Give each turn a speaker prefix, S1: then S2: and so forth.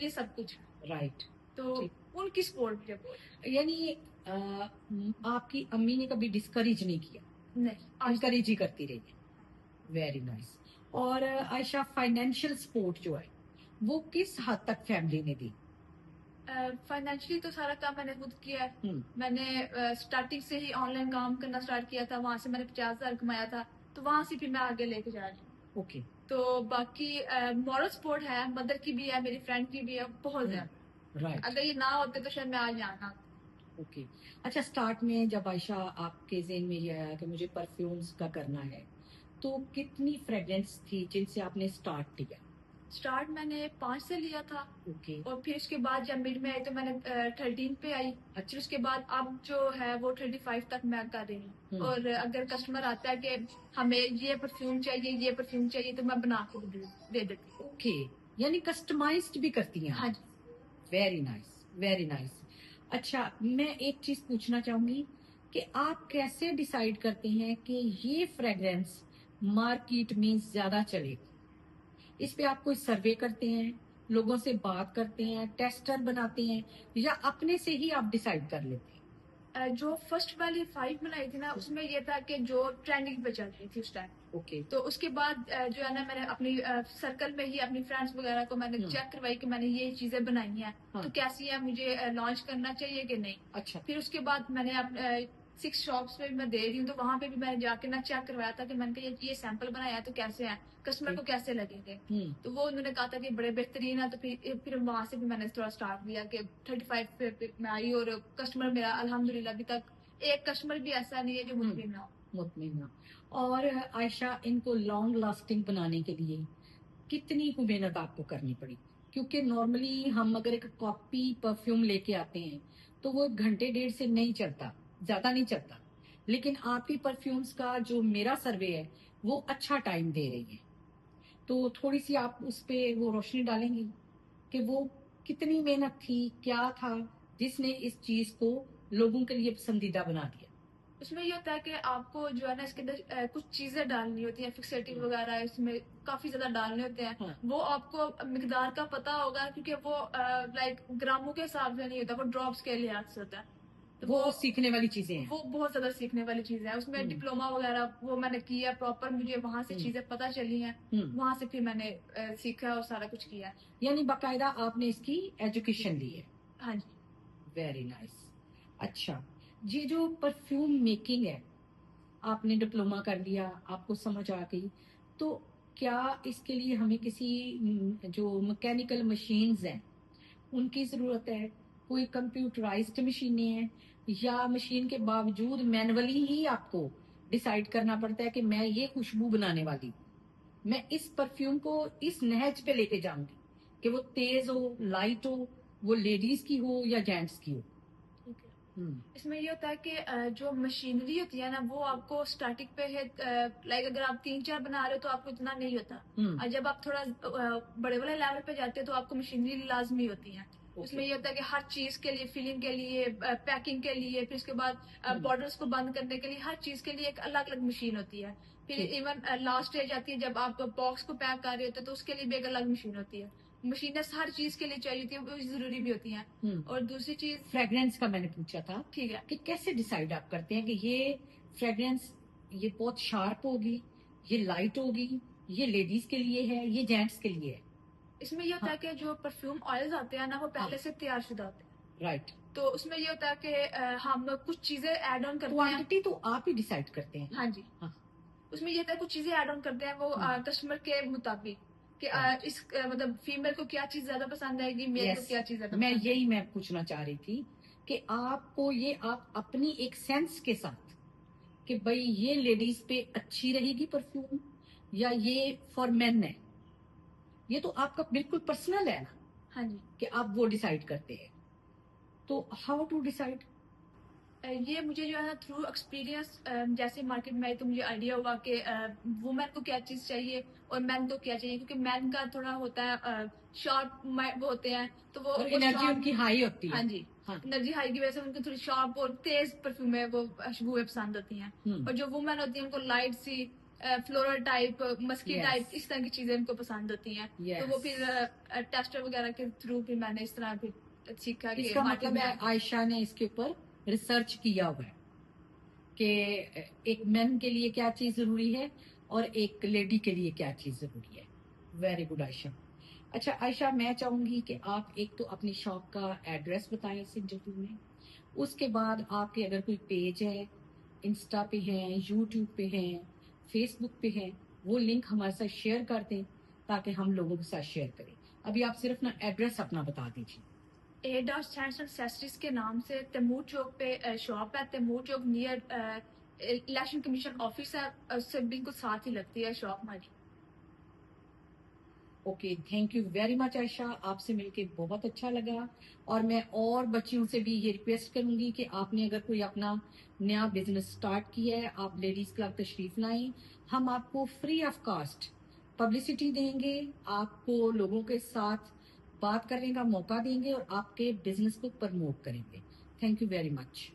S1: लिए सब कुछ है।
S2: राइट।
S1: तो उनकी सपोर्ट जब
S2: यानी आपकी अम्मी ने कभी डिस्करेज नहीं किया,
S1: नहीं
S2: इनकरेज ही करती रही है। Very nice. और आयशा, फाइनेंशियल सपोर्ट जो है वो किस हद तक फैमिली ने दी?
S1: फाइनेंशियली तो सारा काम मैंने खुद किया है। मैंने स्टार्टिंग से ही ऑनलाइन काम करना स्टार्ट किया था, वहां से मैंने 50,000 कमाया था, तो वहां से फिर मैं आगे लेके जा रही हूँ।
S2: ओके।
S1: तो बाकी मॉरल सपोर्ट है, मदर की भी है, मेरी फ्रेंड की भी है, बहुत ज्यादा।
S2: राइट।
S1: अगर ये ना होते तो शायद मैं आज यहाँ ना होती।
S2: ओके। अच्छा, स्टार्ट में जब आयशा आपके ज़हन में ये आया कि मुझे परफ्यूम्स का करना है, तो कितनी फ्रेग्रेंस थी जिनसे आपने स्टार्ट किया?
S1: स्टार्ट मैंने 5 से लिया था।
S2: ओके।
S1: और फिर उसके बाद जब मिड में आई तो मैंने 13 पे आई। फिर उसके बाद अब जो है वो 25 तक मैं कर रही हूँ। और अगर कस्टमर आता है कि हमें ये परफ्यूम चाहिए, ये परफ्यूम चाहिए, तो मैं बना के दे देती हूँ।
S2: ओके, यानी कस्टमाइज्ड भी करती हैं?
S1: हाँ जी।
S2: Very nice, very nice. अच्छा, मैं एक चीज पूछना चाहूंगी कि आप कैसे डिसाइड करते हैं कि ये फ्रेग्रेंस मार्केट में ज्यादा चलेगी? इस पे आप कोई सर्वे करते हैं, लोगों से बात करते हैं, टेस्टर बनाते हैं, या अपने से ही आप डिसाइड कर लेते हैं?
S1: जो फर्स्ट वाली 5 बनाई थी ना, उसमें ये था कि जो ट्रेंडिंग पे चल रही थी उस टाइम।
S2: ओके।
S1: तो उसके बाद जो है ना, मैंने अपनी सर्कल में ही अपनी फ्रेंड्स वगैरह को मैंने चेक करवाई कि मैंने ये चीजें बनाई हैं, तो कैसी है, मुझे लॉन्च करना चाहिए कि नहीं।
S2: अच्छा।
S1: फिर उसके बाद मैंने 6 शॉप्स पे मैं दे रही हूँ, तो वहां पे भी मैंने जाके ना चेक करवाया था कि मैंने कहा ये सैंपल बनाया है तो कैसे है, कस्टमर को कैसे लगेंगे। तो वो उन्होंने कहा था कि बड़े बेहतरीन है। तो फिर वहां से भी मैंने थोड़ा स्टार्ट किया कि 35 पे मैं आई, और कस्टमर मेरा अल्हम्दुलिल्लाह अभी तक एक कस्टमर भी ऐसा नहीं है जो मुतमिन ना हो।
S2: मुतमिन ना। और आयशा, इनको लॉन्ग लास्टिंग बनाने के लिए कितनी मेहनत आपको करनी पड़ी? क्योंकि नॉर्मली हम अगर एक कॉपी परफ्यूम लेके आते हैं तो वो घंटे डेढ़ से नहीं चलता, ज्यादा नहीं चलता। लेकिन आपकी परफ्यूम्स का जो मेरा सर्वे है वो अच्छा टाइम दे रही है। तो थोड़ी सी आप उस पे वो रोशनी डालेंगी कि वो कितनी मेहनत थी, क्या था जिसने इस चीज को लोगों के लिए पसंदीदा बना दिया?
S1: उसमें ये होता है कि आपको जो है ना, इसके अंदर कुछ चीजें डालनी होती हैं, फिक्सेटिव वगैरह इसमें काफी ज्यादा डालने होते हैं। वो आपको मिकदार का पता होगा, क्योंकि वो लाइक ग्रामों के हिसाब से नहीं होता, वो ड्रॉप्स के लिहाज से होता है। तो
S2: वो सीखने वाली चीजें हैं।
S1: वो बहुत ज्यादा सीखने वाली चीजें हैं। उसमें डिप्लोमा वगैरह वो मैंने किया प्रॉपर, मुझे वहां से चीजें पता चली हैं। वहां से फिर मैंने सीखा और सारा कुछ किया।
S2: यानी बाकायदा आपने इसकी एजुकेशन ली है?
S1: हाँ जी।
S2: Very nice. अच्छा, ये जो परफ्यूम मेकिंग है, आपने डिप्लोमा कर लिया, आपको समझ आ गई, तो क्या इसके लिए हमें किसी जो मैकेनिकल मशीन्स हैं उनकी जरूरत है? कोई कंप्यूटराइज्ड मशीनें हैं, या मशीन के बावजूद मैनुअली ही आपको डिसाइड करना पड़ता है कि मैं ये खुशबू बनाने वाली हूँ, मैं इस परफ्यूम को इस नहज पे लेके जाऊंगी, कि वो तेज हो, लाइट हो, वो लेडीज की हो या जेंट्स की हो?
S1: इसमें ये होता है कि जो मशीनरी होती है ना, वो आपको स्टार्टिंग पे है, लाइक अगर आप 3-4 बना रहे हो तो आपको इतना नहीं होता। और जब आप थोड़ा बड़े वाले लेवल पे जाते हो तो आपको मशीनरी लाजमी होती है। उसमें ये होता है कि हर चीज के लिए, फिलिंग के लिए, पैकिंग के लिए, फिर उसके बाद बॉर्डर्स को बंद करने के लिए, हर चीज के लिए एक अलग अलग मशीन होती है। फिर इवन लास्ट स्टेज आती है जब आप बॉक्स को पैक कर रहे होते हो, तो उसके लिए भी एक अलग मशीन होती है। मशीनें हर चीज के लिए चाहिए होती है, वो जरूरी भी होती हैं। और दूसरी चीज
S2: फ्रेग्रेंस का मैंने पूछा था,
S1: ठीक है,
S2: कि कैसे डिसाइड आप करते हैं कि ये फ्रेग्रेंस ये बहुत शार्प होगी, ये लाइट होगी, ये लेडीज के लिए है, ये जेंट्स के लिए है?
S1: इसमें ये होता है कि जो परफ्यूम ऑयल्स आते हैं ना, वो पहले से तैयार शुदा होते हैं।
S2: राइट।
S1: तो उसमें ये होता है कि हम कुछ चीजें ऐड ऑन करते हैं।
S2: क्वांटिटी तो आप ही डिसाइड करते हैं?
S1: हाँ जी। उसमें ये होता है कुछ चीजें ऐड ऑन करते हैं वो कस्टमर के मुताबिक, कि इस मतलब फीमेल को क्या चीज ज्यादा पसंद आएगी, मेल को क्या चीज ज्यादा
S2: मैं यही मैं पूछना चाह रही थी कि आपको ये आप अपनी एक सेंस के साथ कि भाई ये लेडीज पे अच्छी रहेगी परफ्यूम, या ये फॉर मेन है, ये तो आपका बिल्कुल पर्सनल है ना?
S1: हाँ जी।
S2: कि आप वो डिसाइड करते हैं। तो हाउ टू डिसाइड?
S1: ये मुझे जो है ना थ्रू एक्सपीरियंस, जैसे मार्केट में आई तो मुझे आइडिया हुआ कि वुमेन को क्या चीज चाहिए और मैन को क्या चाहिए, क्योंकि मैन का थोड़ा होता है शॉर्ट वो होते हैं, तो वो
S2: एनर्जी उनकी हाई होती है।
S1: हाँ जी। एनर्जी हाई की वजह से उनको थोड़ी शार्प और तेज परफ्यूम है वो खुशबुएं पसंद होती हैं। और जो वुमेन होती है उनको लाइट सी floral type, musky
S2: Yes.
S1: Type, इस तरह की चीजें उनको पसंद होती हैं।
S2: Yes.
S1: तो वो फिर टेस्टर वगैरह के थ्रू फिर मैंने इस तरह फिर सीखा कि
S2: इसका
S1: मार्केट
S2: मतलब
S1: में
S2: है आयशा ने इसके ऊपर रिसर्च किया हुआ है कि एक मैन के लिए क्या चीज जरूरी है और एक लेडी के लिए क्या चीज जरूरी है। Very good Ayesha. अच्छा आयशा, मैं चाहूंगी कि आप एक तो अपनी शॉप का एड्रेस बताएं इस इंटरव्यू में, उसके बाद आपके अगर कोई पेज है, इंस्टा पे है, यूट्यूब पे है, फेसबुक पे है, वो लिंक हमारे साथ शेयर कर दें ताकि हम लोगों के साथ शेयर करें। अभी आप सिर्फ ना एड्रेस अपना बता दीजिए।
S1: ए डॉट सैंड्स एंड एक्सेसरीज के नाम से तैमूर चौक पे शॉप है। तैमूर चौक नियर इलेक्शन कमीशन ऑफिस है, उससे बिल्कुल साथ ही लगती है शॉप हमारी।
S2: Okay, thank you very much Ayesha, आपसे मिलके बहुत अच्छा लगा। और मैं और बच्चियों से भी ये रिक्वेस्ट करूंगी कि आपने अगर कोई अपना नया बिजनेस स्टार्ट किया है, आप लेडीज क्लब तशरीफ लाएं, हम आपको फ्री ऑफ कॉस्ट पब्लिसिटी देंगे, आपको लोगों के साथ बात करने का मौका देंगे और आपके बिजनेस को प्रमोट करेंगे। Thank you very much.